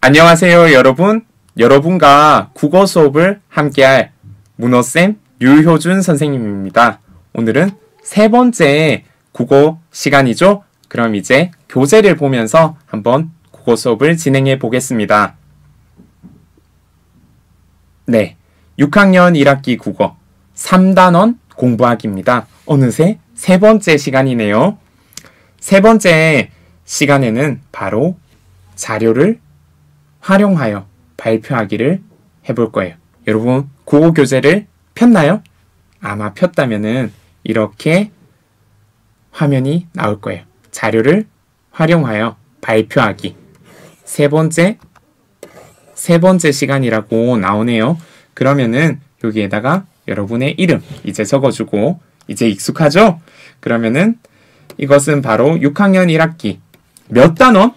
안녕하세요, 여러분. 여러분과 국어 수업을 함께할 문어쌤 류효준 선생님입니다. 오늘은 세 번째 국어 시간이죠. 그럼 이제 교재를 보면서 한번 국어 수업을 진행해 보겠습니다. 네, 6학년 1학기 국어 3단원 공부하기입니다. 어느새 세 번째 시간이네요. 세 번째 시간에는 바로 자료를 활용하여 발표하기를 해볼 거예요. 여러분, 국어 교재를 폈나요? 아마 폈다면은 이렇게 화면이 나올 거예요. 자료를 활용하여 발표하기. 세 번째 시간이라고 나오네요. 그러면은 여기에다가 여러분의 이름 이제 적어주고, 이제 익숙하죠? 그러면은 이것은 바로 6학년 1학기 몇 단원?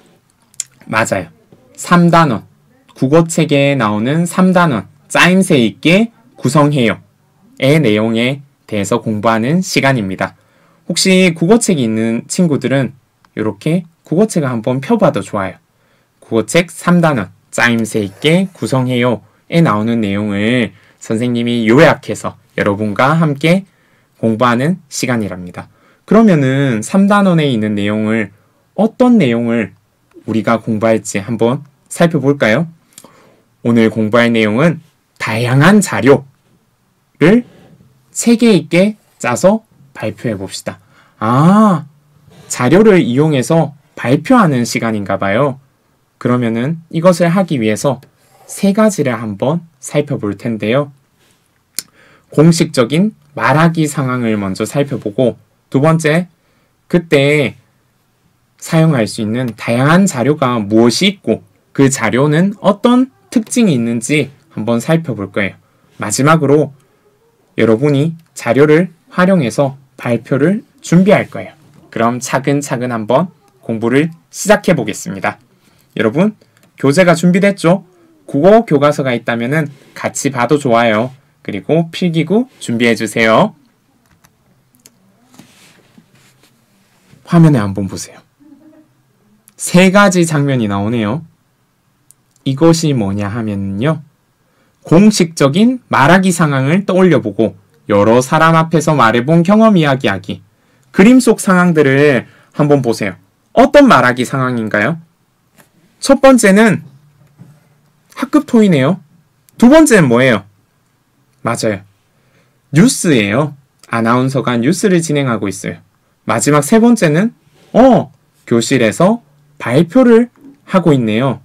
맞아요. 3단원. 국어책에 나오는 3단원 짜임새 있게 구성해요 의 내용에 대해서 공부하는 시간입니다. 혹시 국어책이 있는 친구들은 이렇게 국어책을 한번 펴봐도 좋아요. 국어책 3단원 짜임새 있게 구성해요 에 나오는 내용을 선생님이 요약해서 여러분과 함께 공부하는 시간이랍니다. 그러면은 3단원에 있는 내용을, 어떤 내용을 우리가 공부할지 한번 살펴볼까요? 오늘 공부할 내용은 다양한 자료를 체계 있게 짜서 발표해 봅시다. 자료를 이용해서 발표하는 시간인가 봐요. 그러면은 이것을 하기 위해서 세 가지를 한번 살펴볼 텐데요. 공식적인 말하기 상황을 먼저 살펴보고, 두 번째, 그때 사용할 수 있는 다양한 자료가 무엇이 있고 그 자료는 어떤 특징이 있는지 한번 살펴볼 거예요. 마지막으로 여러분이 자료를 활용해서 발표를 준비할 거예요. 그럼 차근차근 한번 공부를 시작해 보겠습니다. 여러분, 교재가 준비됐죠? 국어 교과서가 있다면 같이 봐도 좋아요. 그리고 필기구 준비해 주세요. 화면에 한번 보세요. 세 가지 장면이 나오네요. 이것이 뭐냐 하면요, 공식적인 말하기 상황을 떠올려보고 여러 사람 앞에서 말해본 경험 이야기하기. 그림 속 상황들을 한번 보세요. 어떤 말하기 상황인가요? 첫 번째는 학급 토이네요. 두 번째는 뭐예요? 맞아요. 뉴스예요. 아나운서가 뉴스를 진행하고 있어요. 마지막 세 번째는 교실에서 발표를 하고 있네요.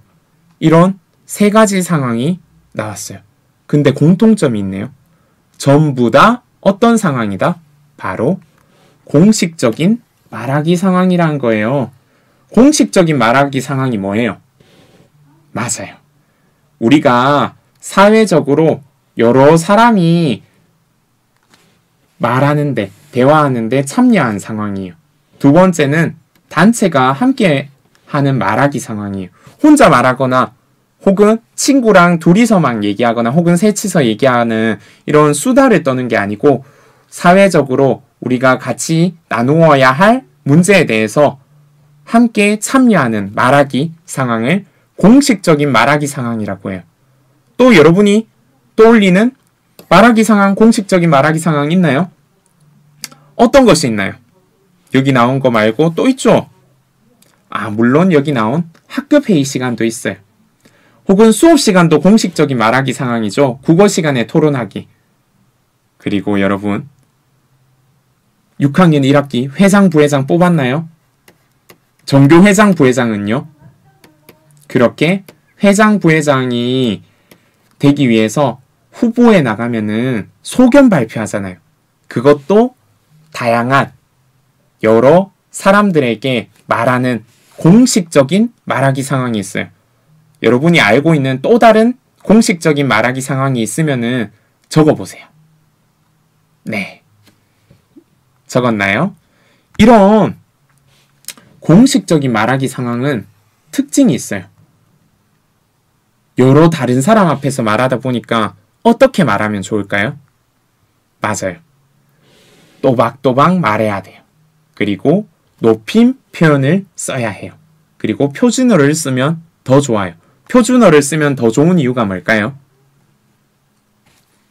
이런 세 가지 상황이 나왔어요. 근데 공통점이 있네요. 전부 다 어떤 상황이다? 바로 공식적인 말하기 상황이란 거예요. 공식적인 말하기 상황이 뭐예요? 맞아요. 우리가 사회적으로 여러 사람이 말하는데, 대화하는데 참여한 상황이에요. 두 번째는 단체가 함께 하는 말하기 상황이에요. 혼자 말하거나 혹은 친구랑 둘이서만 얘기하거나 혹은 셋이서 얘기하는 이런 수다를 떠는 게 아니고, 사회적으로 우리가 같이 나누어야 할 문제에 대해서 함께 참여하는 말하기 상황을 공식적인 말하기 상황이라고 해요. 또 여러분이 떠올리는 말하기 상황, 공식적인 말하기 상황 있나요? 어떤 것이 있나요? 여기 나온 거 말고 또 있죠? 물론 여기 나온 학급 회의 시간도 있어요. 혹은 수업 시간도 공식적인 말하기 상황이죠. 국어 시간에 토론하기. 그리고 여러분, 6학년 1학기 회장, 부회장 뽑았나요? 전교 회장, 부회장은요? 그렇게 회장, 부회장이 되기 위해서 후보에 나가면은 소견 발표하잖아요. 그것도 다양한 여러 사람들에게 말하는 공식적인 말하기 상황이 있어요. 여러분이 알고 있는 또 다른 공식적인 말하기 상황이 있으면은 적어보세요. 네. 적었나요? 이런 공식적인 말하기 상황은 특징이 있어요. 여러 다른 사람 앞에서 말하다 보니까 어떻게 말하면 좋을까요? 맞아요. 또박또박 말해야 돼요. 그리고 높임 표현을 써야 해요. 그리고 표준어를 쓰면 더 좋아요. 표준어를 쓰면 더 좋은 이유가 뭘까요?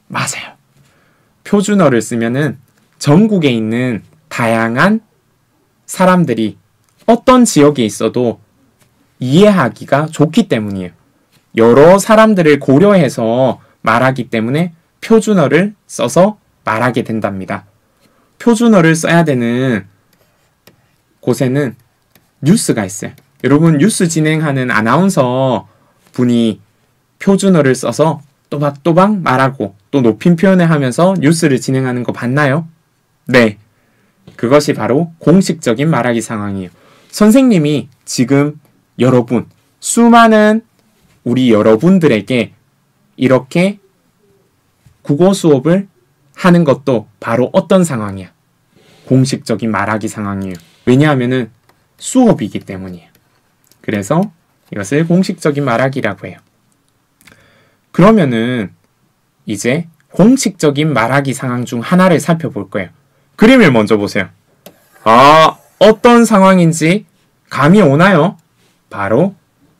맞아요. 표준어를 쓰면은 전국에 있는 다양한 사람들이 어떤 지역에 있어도 이해하기가 좋기 때문이에요. 여러 사람들을 고려해서 말하기 때문에 표준어를 써서 말하게 된답니다. 표준어를 써야 되는 곳에는 뉴스가 있어요. 여러분 뉴스 진행하는 아나운서 분이 표준어를 써서 또박또박 말하고 또 높임 표현을 하면서 뉴스를 진행하는 거 봤나요? 네. 그것이 바로 공식적인 말하기 상황이에요. 선생님이 지금 여러분, 수많은 우리 여러분들에게 이렇게 국어 수업을 하는 것도 바로 어떤 상황이야? 공식적인 말하기 상황이에요. 왜냐하면은 수업이기 때문이에요. 그래서 이것을 공식적인 말하기라고 해요. 그러면은 이제 공식적인 말하기 상황 중 하나를 살펴볼 거예요. 그림을 먼저 보세요. 아, 어떤 상황인지 감이 오나요? 바로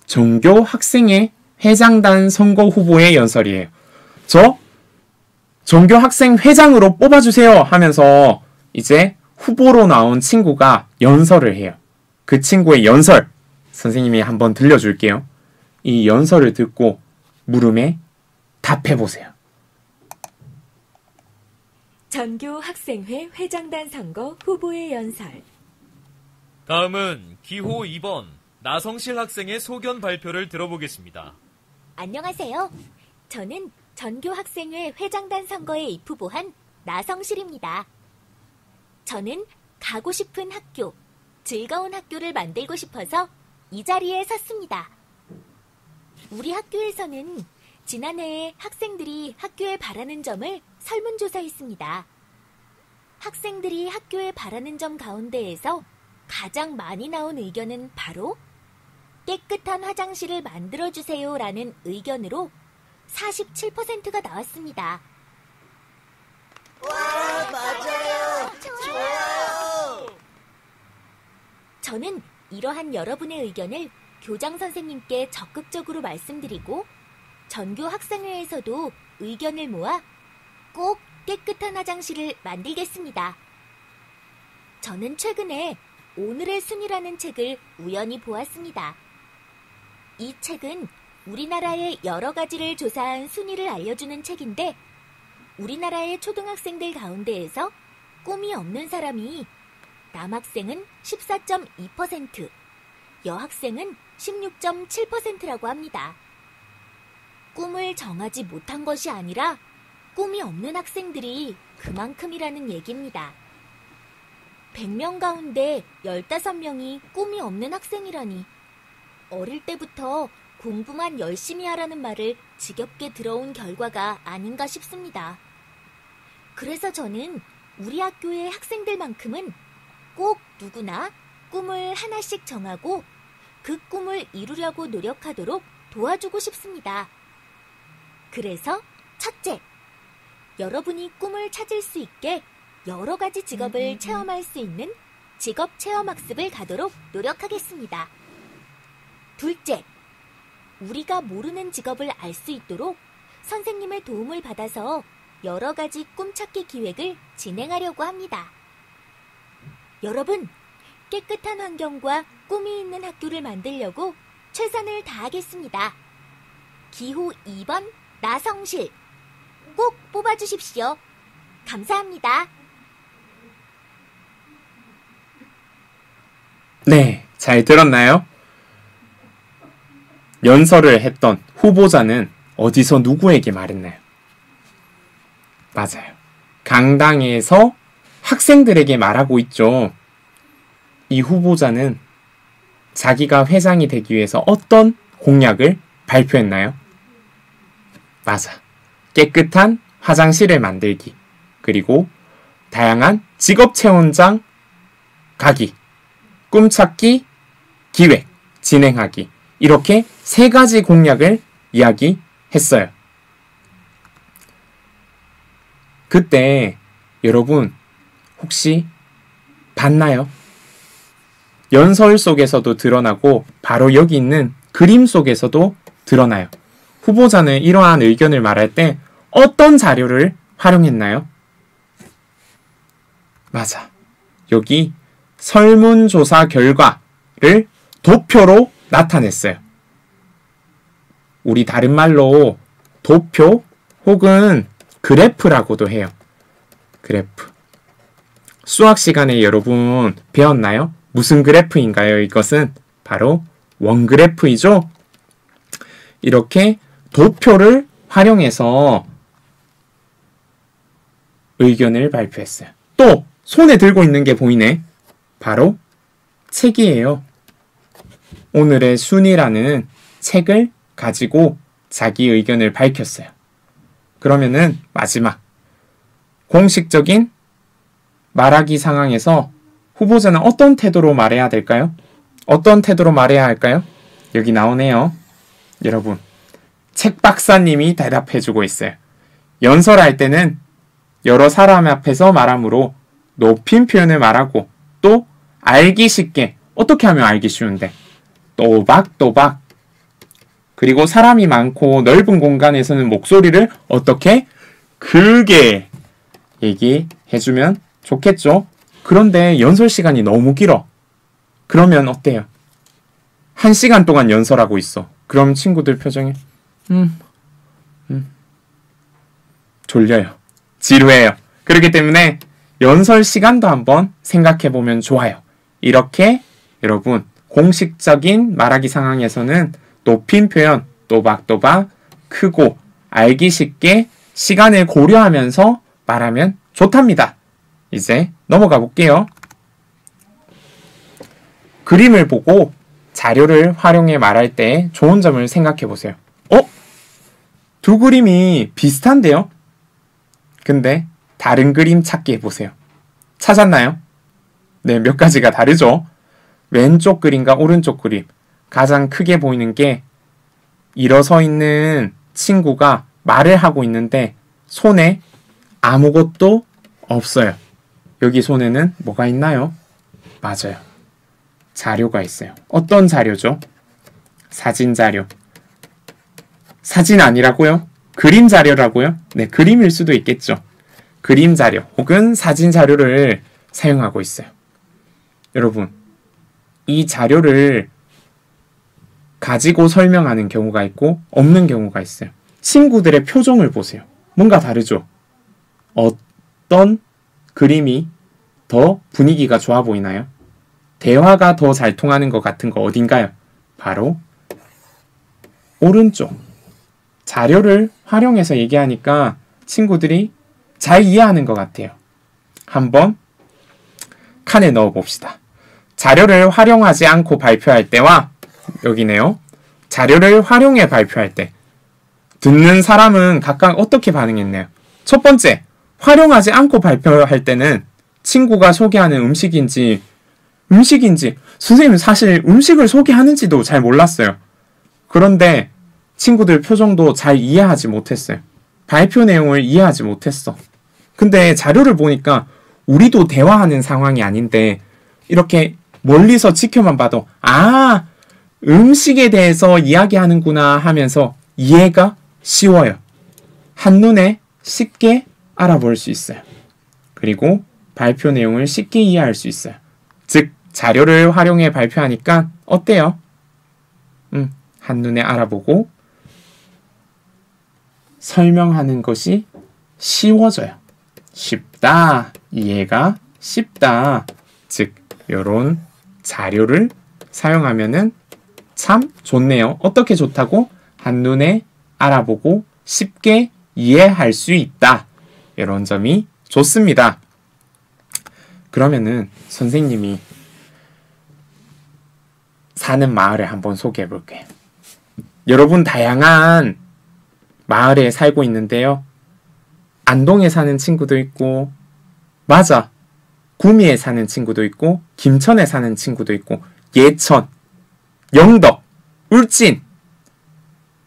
전교 학생회 회장단 선거 후보의 연설이에요. 저 전교 학생 회장으로 뽑아주세요 하면서 이제 후보로 나온 친구가 연설을 해요. 그 친구의 연설 선생님이 한번 들려줄게요. 이 연설을 듣고 물음에 답해보세요. 전교 학생회 회장단 선거 후보의 연설. 다음은 기호 2번 나성실 학생의 소견 발표를 들어보겠습니다. 안녕하세요. 저는 전교 학생회 회장단 선거에 입후보한 나성실입니다. 저는 가고 싶은 학교, 즐거운 학교를 만들고 싶어서 이 자리에 섰습니다. 우리 학교에서는 지난해에 학생들이 학교에 바라는 점을 설문조사했습니다. 학생들이 학교에 바라는 점 가운데에서 가장 많이 나온 의견은 바로 깨끗한 화장실을 만들어주세요 라는 의견으로 47%가 나왔습니다. 와, 맞아요. 좋아요. 저는 이러한 여러분의 의견을 교장 선생님께 적극적으로 말씀드리고 전교 학생회에서도 의견을 모아 꼭 깨끗한 화장실을 만들겠습니다. 저는 최근에 오늘의 순위라는 책을 우연히 보았습니다. 이 책은 우리나라의 여러 가지를 조사한 순위를 알려주는 책인데 우리나라의 초등학생들 가운데에서 꿈이 없는 사람이 남학생은 14.2%, 여학생은 16.7%라고 합니다. 꿈을 정하지 못한 것이 아니라 꿈이 없는 학생들이 그만큼이라는 얘기입니다. 100명 가운데 15명이 꿈이 없는 학생이라니 어릴 때부터 공부만 열심히 하라는 말을 지겹게 들어온 결과가 아닌가 싶습니다. 그래서 저는 우리 학교의 학생들만큼은 꼭 누구나 꿈을 하나씩 정하고 그 꿈을 이루려고 노력하도록 도와주고 싶습니다. 그래서 첫째, 여러분이 꿈을 찾을 수 있게 여러 가지 직업을 체험할 수 있는 직업 체험 학습을 가도록 노력하겠습니다. 둘째, 우리가 모르는 직업을 알 수 있도록 선생님의 도움을 받아서 여러 가지 꿈찾기 기획을 진행하려고 합니다. 여러분, 깨끗한 환경과 꿈이 있는 학교를 만들려고 최선을 다하겠습니다. 기호 2번 나성실 꼭 뽑아주십시오. 감사합니다. 네, 잘 들었나요? 연설을 했던 후보자는 어디서 누구에게 말했나요? 맞아요. 강당에서 학생들에게 말하고 있죠. 이 후보자는 자기가 회장이 되기 위해서 어떤 공약을 발표했나요? 맞아. 깨끗한 화장실을 만들기, 그리고 다양한 직업체험장 가기, 꿈찾기 기획 진행하기, 이렇게 3가지 공약을 이야기했어요. 그때 여러분 혹시 봤나요? 연설 속에서도 드러나고 바로 여기 있는 그림 속에서도 드러나요. 후보자는 이러한 의견을 말할 때 어떤 자료를 활용했나요? 맞아. 여기 설문조사 결과를 도표로 나타냈어요. 우리 다른 말로 도표 혹은 그래프라고도 해요. 그래프. 수학 시간에 여러분 배웠나요? 무슨 그래프인가요? 이것은 바로 원그래프이죠? 이렇게 도표를 활용해서 의견을 발표했어요. 또 손에 들고 있는 게 보이네. 바로 책이에요. 오늘의 순위라는 책을 가지고 자기 의견을 밝혔어요. 그러면은 마지막 공식적인 말하기 상황에서 후보자는 어떤 태도로 말해야 될까요? 어떤 태도로 말해야 할까요? 여기 나오네요. 여러분, 책 박사님이 대답해주고 있어요. 연설할 때는 여러 사람 앞에서 말하므로 높임 표현을 말하고 또 알기 쉽게 어떻게 하면 알기 쉬운데 또박또박 그리고 사람이 많고 넓은 공간에서는 목소리를 어떻게 크게 얘기해주면 좋겠죠. 그런데 연설 시간이 너무 길어. 그러면 어때요? 1시간 동안 연설하고 있어. 그럼 친구들 표정이 졸려요. 지루해요. 그렇기 때문에 연설 시간도 한번 생각해보면 좋아요. 이렇게 여러분 공식적인 말하기 상황에서는 높임 표현 또박또박 크고 알기 쉽게 시간을 고려하면서 말하면 좋답니다. 이제 넘어가 볼게요. 그림을 보고 자료를 활용해 말할 때 좋은 점을 생각해 보세요. 두 그림이 비슷한데요? 근데 다른 그림 찾기 해보세요. 찾았나요? 네, 몇 가지가 다르죠? 왼쪽 그림과 오른쪽 그림. 가장 크게 보이는 게 일어서 있는 친구가 말을 하고 있는데 손에 아무것도 없어요. 여기 손에는 뭐가 있나요? 맞아요. 자료가 있어요. 어떤 자료죠? 사진 자료. 사진 아니라고요? 그림 자료라고요? 네, 그림일 수도 있겠죠. 그림 자료 혹은 사진 자료를 사용하고 있어요. 여러분, 이 자료를 가지고 설명하는 경우가 있고 없는 경우가 있어요. 친구들의 표정을 보세요. 뭔가 다르죠? 어떤 그림이 더 분위기가 좋아 보이나요? 대화가 더 잘 통하는 것 같은 거 어딘가요? 바로 오른쪽. 자료를 활용해서 얘기하니까 친구들이 잘 이해하는 것 같아요. 한번 칸에 넣어 봅시다. 자료를 활용하지 않고 발표할 때와 여기네요. 자료를 활용해 발표할 때 듣는 사람은 각각 어떻게 반응했나요? 첫 번째, 활용하지 않고 발표할 때는 친구가 소개하는 음식인지 선생님은 사실 음식을 소개하는지도 잘 몰랐어요. 그런데 친구들 표정도 잘 이해하지 못했어요. 발표 내용을 이해하지 못했어. 근데 자료를 보니까 우리도 대화하는 상황이 아닌데 이렇게 멀리서 지켜만 봐도 음식에 대해서 이야기하는구나 하면서 이해가 쉬워요. 한눈에 쉽게 알아볼 수 있어요. 그리고 발표 내용을 쉽게 이해할 수 있어요. 즉, 자료를 활용해 발표하니까 어때요? 한눈에 알아보고 설명하는 것이 쉬워져요. 쉽다, 이해가 쉽다. 즉, 이런 자료를 사용하면은 참 좋네요. 어떻게 좋다고? 한눈에 알아보고 쉽게 이해할 수 있다. 이런 점이 좋습니다. 그러면은 선생님이 사는 마을을 한번 소개해 볼게요. 여러분 다양한 마을에 살고 있는데요. 안동에 사는 친구도 있고, 맞아, 구미에 사는 친구도 있고, 김천에 사는 친구도 있고, 예천, 영덕, 울진,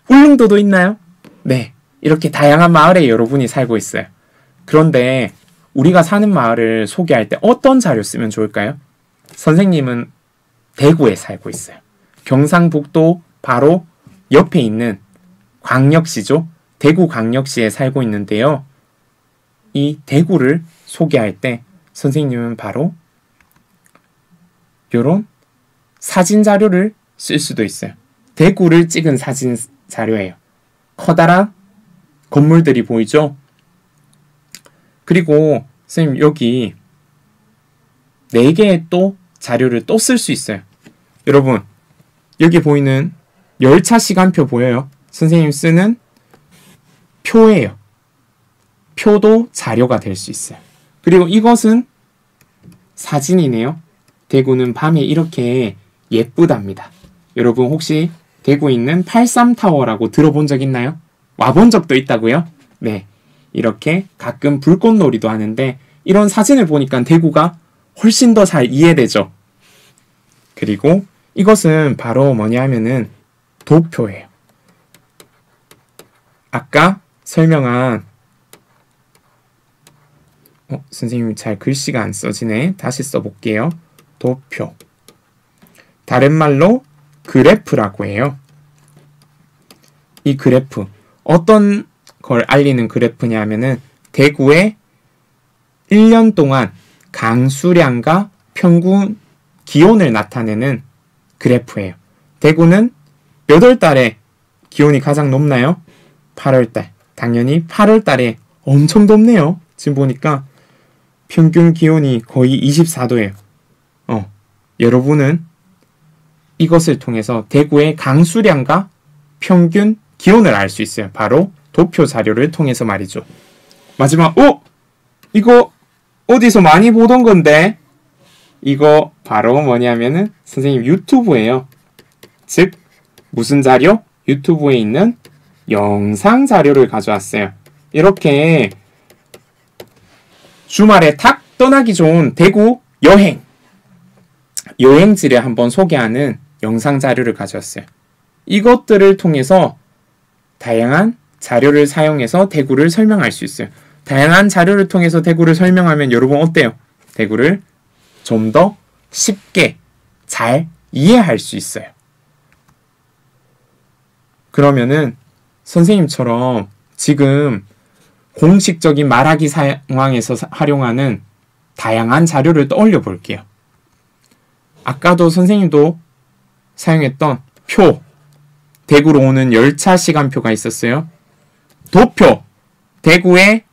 울릉도도 있나요? 네, 이렇게 다양한 마을에 여러분이 살고 있어요. 그런데 우리가 사는 마을을 소개할 때 어떤 자료 쓰면 좋을까요? 선생님은 대구에 살고 있어요. 경상북도 바로 옆에 있는 광역시죠. 대구광역시에 살고 있는데요. 이 대구를 소개할 때 선생님은 바로 이런 사진 자료를 쓸 수도 있어요. 대구를 찍은 사진 자료예요. 커다란 건물들이 보이죠? 그리고 선생님 여기 4개의 또 자료를 또 쓸 수 있어요. 여러분 여기 보이는 열차 시간표 보여요? 선생님 쓰는 표예요. 표도 자료가 될 수 있어요. 그리고 이것은 사진이네요. 대구는 밤에 이렇게 예쁘답니다. 여러분 혹시 대구에 있는 83타워라고 들어본 적 있나요? 와본 적도 있다고요? 네. 이렇게 가끔 불꽃놀이도 하는데 이런 사진을 보니까 대구가 훨씬 더 잘 이해되죠. 그리고 이것은 바로 뭐냐 하면은 도표예요. 아까 설명한 선생님 잘 글씨가 안 써지네. 다시 써볼게요. 도표. 다른 말로 그래프라고 해요. 이 그래프 어떤 걸 알리는 그래프냐 하면은 대구의 1년 동안 강수량과 평균 기온을 나타내는 그래프예요. 대구는 몇 월 달에 기온이 가장 높나요? 8월 달. 당연히 8월 달에 엄청 덥네요. 지금 보니까 평균 기온이 거의 24도예요. 여러분은 이것을 통해서 대구의 강수량과 평균 기온을 알 수 있어요. 바로 도표 자료를 통해서 말이죠. 마지막, 이거 어디서 많이 보던 건데? 이거 바로 뭐냐면은 선생님 유튜브예요. 즉, 무슨 자료? 유튜브에 있는 영상 자료를 가져왔어요. 이렇게 주말에 탁 떠나기 좋은 대구 여행지를 한번 소개하는 영상 자료를 가져왔어요. 이것들을 통해서 다양한 자료를 사용해서 대구를 설명할 수 있어요. 다양한 자료를 통해서 대구를 설명하면 여러분 어때요? 대구를 좀 더 쉽게 잘 이해할 수 있어요. 그러면은 선생님처럼 지금 공식적인 말하기 상황에서 활용하는 다양한 자료를 떠올려 볼게요. 아까도 선생님도 사용했던 표, 대구로 오는 열차 시간표가 있었어요. 도표, 대구의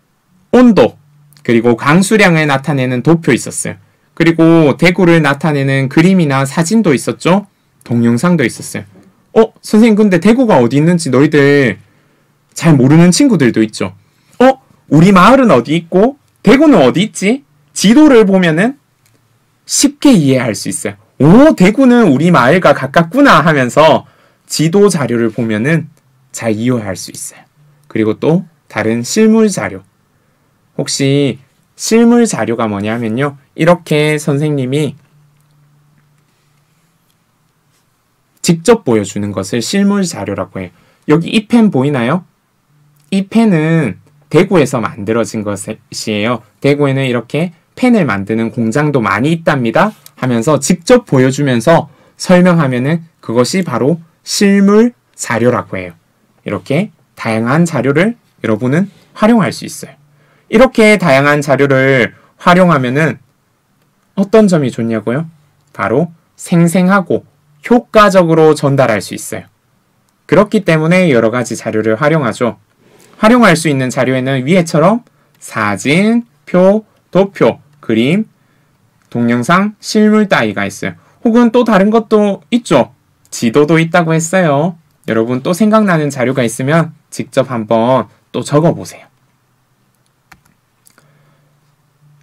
온도, 그리고 강수량을 나타내는 도표 있었어요. 그리고 대구를 나타내는 그림이나 사진도 있었죠. 동영상도 있었어요. 선생님 근데 대구가 어디 있는지 너희들 잘 모르는 친구들도 있죠. 우리 마을은 어디 있고 대구는 어디 있지? 지도를 보면은 쉽게 이해할 수 있어요. 대구는 우리 마을과 가깝구나 하면서 지도 자료를 보면은 잘 이해할 수 있어요. 그리고 또 다른 실물 자료. 혹시 실물 자료가 뭐냐면요. 이렇게 선생님이 직접 보여주는 것을 실물 자료라고 해요. 여기 이 펜 보이나요? 이 펜은 대구에서 만들어진 것이에요. 대구에는 이렇게 펜을 만드는 공장도 많이 있답니다. 하면서 직접 보여주면서 설명하면은 그것이 바로 실물 자료라고 해요. 이렇게 다양한 자료를 여러분은 활용할 수 있어요. 이렇게 다양한 자료를 활용하면은 어떤 점이 좋냐고요? 바로 생생하고 효과적으로 전달할 수 있어요. 그렇기 때문에 여러 가지 자료를 활용하죠. 활용할 수 있는 자료에는 위에처럼 사진, 표, 도표, 그림, 동영상, 실물 따위가 있어요. 혹은 또 다른 것도 있죠. 지도도 있다고 했어요. 여러분 또 생각나는 자료가 있으면 직접 한번 또 적어보세요.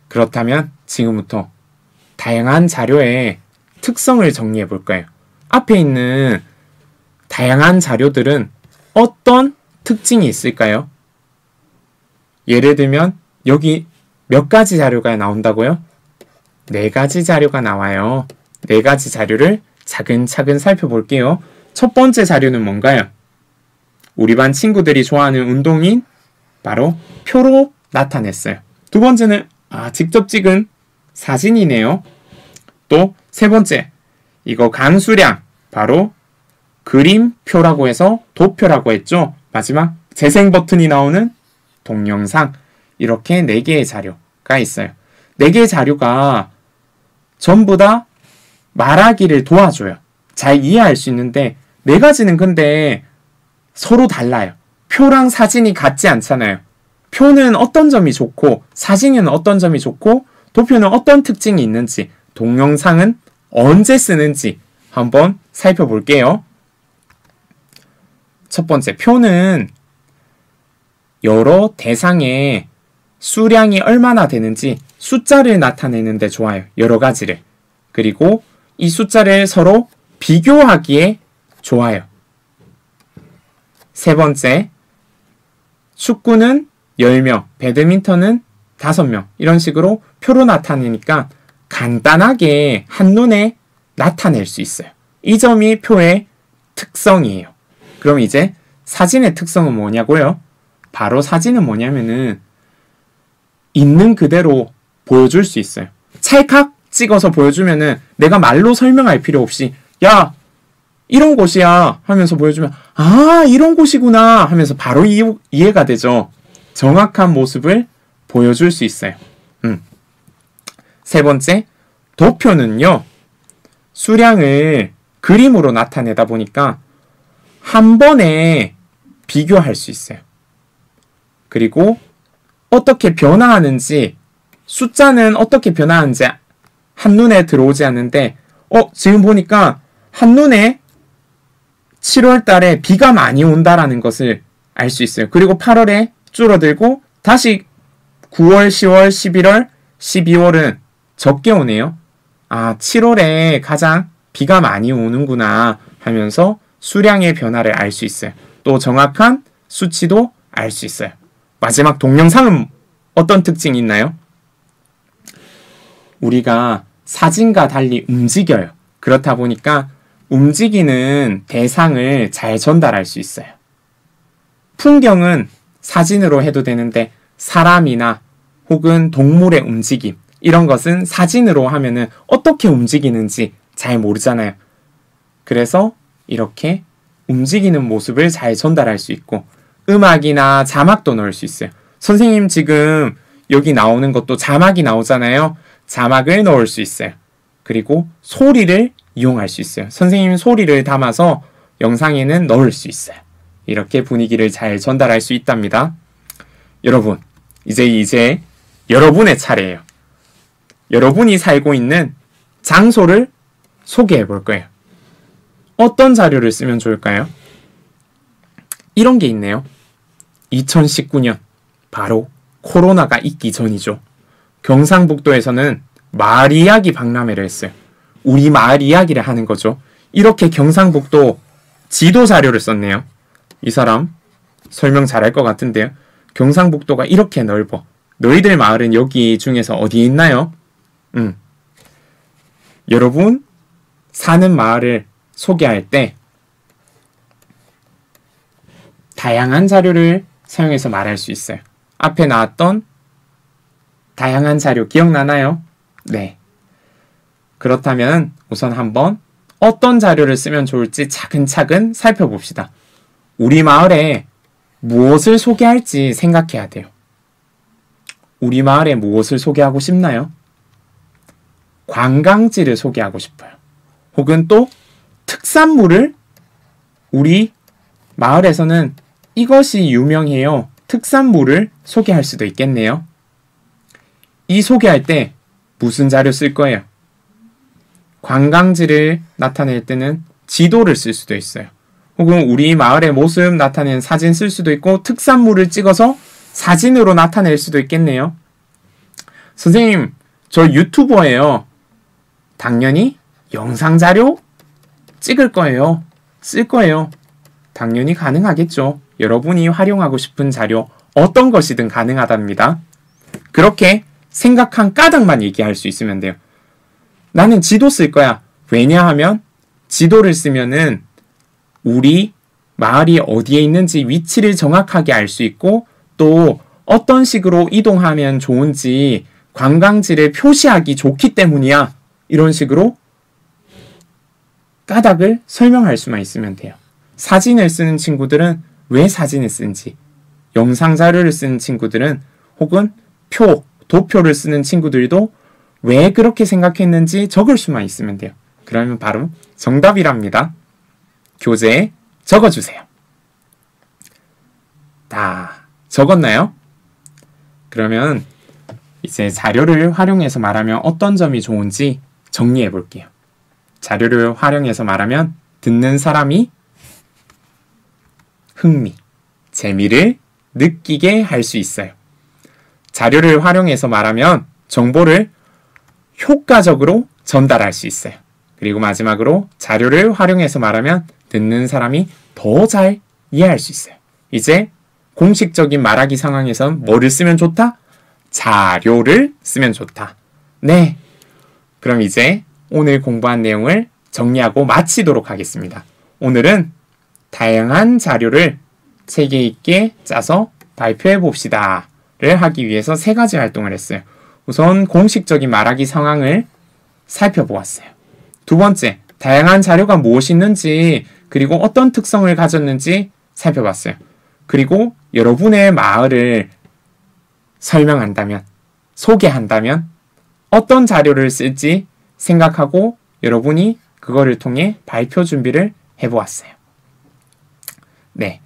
그렇다면 지금부터 다양한 자료의 특성을 정리해 볼까요? 앞에 있는 다양한 자료들은 어떤 특징이 있을까요? 예를 들면 여기 몇 가지 자료가 나온다고요? 4가지 자료가 나와요. 4가지 자료를 차근차근 살펴볼게요. 첫 번째 자료는 뭔가요? 우리 반 친구들이 좋아하는 운동인 바로 표로 나타냈어요. 두 번째는 직접 찍은 사진이네요. 또 세 번째, 이거 강수량 바로 그림표라고 해서 도표라고 했죠. 마지막 재생 버튼이 나오는 동영상. 이렇게 4개의 자료가 있어요. 4개의 자료가 전부 다 말하기를 도와줘요. 잘 이해할 수 있는데 4가지는 근데 서로 달라요. 표랑 사진이 같지 않잖아요. 표는 어떤 점이 좋고 사진은 어떤 점이 좋고 도표는 어떤 특징이 있는지 동영상은 언제 쓰는지 한번 살펴볼게요. 첫 번째, 표는 여러 대상의 수량이 얼마나 되는지 숫자를 나타내는데 좋아요. 여러 가지를. 그리고 이 숫자를 서로 비교하기에 좋아요. 세 번째, 축구는 10명, 배드민턴은 5명. 이런 식으로 표로 나타내니까 간단하게 한눈에 나타낼 수 있어요. 이 점이 표의 특성이에요. 그럼 이제 사진의 특성은 뭐냐고요? 바로 사진은 뭐냐면은 있는 그대로 보여줄 수 있어요. 찰칵 찍어서 보여주면은 내가 말로 설명할 필요 없이 야, 이런 곳이야 하면서 보여주면 아, 이런 곳이구나 하면서 바로 이해가 되죠. 정확한 모습을 보여줄 수 있어요. 세 번째, 도표는요. 수량을 그림으로 나타내다 보니까 한 번에 비교할 수 있어요. 그리고 어떻게 변화하는지, 숫자는 어떻게 변화하는지 한눈에 들어오지 않는데 지금 보니까 한눈에 7월 달에 비가 많이 온다라는 것을 알 수 있어요. 그리고 8월에 줄어들고 다시 9월, 10월, 11월, 12월은 적게 오네요. 아, 7월에 가장 비가 많이 오는구나 하면서 수량의 변화를 알 수 있어요. 또 정확한 수치도 알 수 있어요. 마지막 동영상은 어떤 특징이 있나요? 우리가 사진과 달리 움직여요. 그렇다 보니까 움직이는 대상을 잘 전달할 수 있어요. 풍경은 사진으로 해도 되는데 사람이나 혹은 동물의 움직임 이런 것은 사진으로 하면은 어떻게 움직이는지 잘 모르잖아요. 그래서 이렇게 움직이는 모습을 잘 전달할 수 있고 음악이나 자막도 넣을 수 있어요. 선생님 지금 여기 나오는 것도 자막이 나오잖아요. 자막을 넣을 수 있어요. 그리고 소리를 이용할 수 있어요. 선생님 소리를 담아서 영상에는 넣을 수 있어요. 이렇게 분위기를 잘 전달할 수 있답니다. 여러분, 이제 여러분의 차례예요. 여러분이 살고 있는 장소를 소개해 볼 거예요. 어떤 자료를 쓰면 좋을까요? 이런 게 있네요. 2019년, 바로 코로나가 있기 전이죠. 경상북도에서는 마을 이야기 박람회를 했어요. 우리 마을 이야기를 하는 거죠. 이렇게 경상북도 지도 자료를 썼네요. 이 사람 설명 잘할 것 같은데요. 경상북도가 이렇게 넓어. 너희들 마을은 여기 중에서 어디에 있나요? 여러분 사는 마을을 소개할 때 다양한 자료를 사용해서 말할 수 있어요. 앞에 나왔던 다양한 자료 기억나나요? 네. 그렇다면 우선 한번 어떤 자료를 쓰면 좋을지 차근차근 살펴봅시다. 우리 마을에 무엇을 소개할지 생각해야 돼요. 우리 마을에 무엇을 소개하고 싶나요? 관광지를 소개하고 싶어요. 혹은 또 특산물을 우리 마을에서는 이것이 유명해요. 특산물을 소개할 수도 있겠네요. 이 소개할 때 무슨 자료 쓸 거예요? 관광지를 나타낼 때는 지도를 쓸 수도 있어요. 혹은 우리 마을의 모습 나타내는 사진 쓸 수도 있고 특산물을 찍어서 사진으로 나타낼 수도 있겠네요. 선생님, 저 유튜버예요. 당연히 영상 자료 찍을 거예요. 쓸 거예요. 당연히 가능하겠죠. 여러분이 활용하고 싶은 자료 어떤 것이든 가능하답니다. 그렇게 생각한 까닭만 얘기할 수 있으면 돼요. 나는 지도 쓸 거야. 왜냐하면 지도를 쓰면은 우리 마을이 어디에 있는지 위치를 정확하게 알 수 있고 또 어떤 식으로 이동하면 좋은지 관광지를 표시하기 좋기 때문이야. 이런 식으로 까닭을 설명할 수만 있으면 돼요. 사진을 쓰는 친구들은 왜 사진을 쓰는지, 영상 자료를 쓰는 친구들은 혹은 도표를 쓰는 친구들도 왜 그렇게 생각했는지 적을 수만 있으면 돼요. 그러면 바로 정답이랍니다. 교재에 적어주세요. 다 적었나요? 그러면 이제 자료를 활용해서 말하면 어떤 점이 좋은지 정리해 볼게요. 자료를 활용해서 말하면 듣는 사람이 흥미, 재미를 느끼게 할 수 있어요. 자료를 활용해서 말하면 정보를 효과적으로 전달할 수 있어요. 그리고 마지막으로 자료를 활용해서 말하면 듣는 사람이 더 잘 이해할 수 있어요. 이제 공식적인 말하기 상황에선 뭐를 쓰면 좋다? 자료를 쓰면 좋다. 네. 그럼 이제 오늘 공부한 내용을 정리하고 마치도록 하겠습니다. 오늘은 다양한 자료를 체계 있게 짜서 발표해 봅시다 를 하기 위해서 3가지 활동을 했어요. 우선 공식적인 말하기 상황을 살펴보았어요. 두 번째, 다양한 자료가 무엇이 있는지 그리고 어떤 특성을 가졌는지 살펴봤어요. 그리고 여러분의 마을을 설명한다면, 소개한다면 어떤 자료를 쓸지 생각하고 여러분이 그거를 통해 발표 준비를 해보았어요. 네,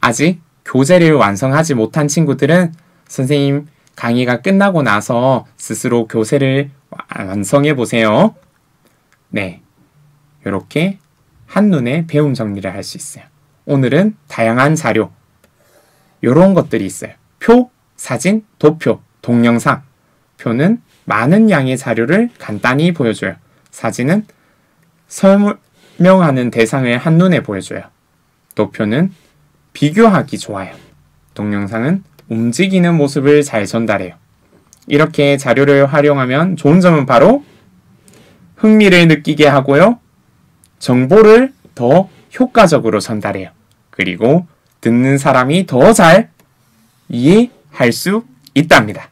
아직 교재를 완성하지 못한 친구들은 선생님 강의가 끝나고 나서 스스로 교재를 완성해 보세요. 네, 이렇게 한눈에 배움 정리를 할 수 있어요. 오늘은 다양한 자료, 이런 것들이 있어요. 표, 사진, 도표, 동영상. 표는 많은 양의 자료를 간단히 보여줘요. 사진은 설명하는 대상을 한눈에 보여줘요. 도표는 비교하기 좋아요. 동영상은 움직이는 모습을 잘 전달해요. 이렇게 자료를 활용하면 좋은 점은 바로 흥미를 느끼게 하고요. 정보를 더 효과적으로 전달해요. 그리고 듣는 사람이 더 잘 이해할 수 있답니다.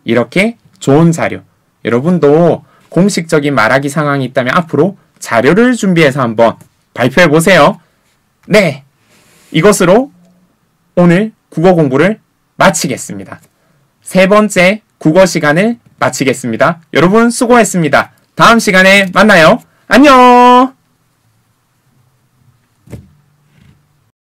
이렇게 좋은 자료. 여러분도 공식적인 말하기 상황이 있다면 앞으로 자료를 준비해서 한번 발표해 보세요. 네, 이것으로 오늘 국어 공부를 마치겠습니다. 3번째 국어 시간을 마치겠습니다. 여러분 수고했습니다. 다음 시간에 만나요. 안녕!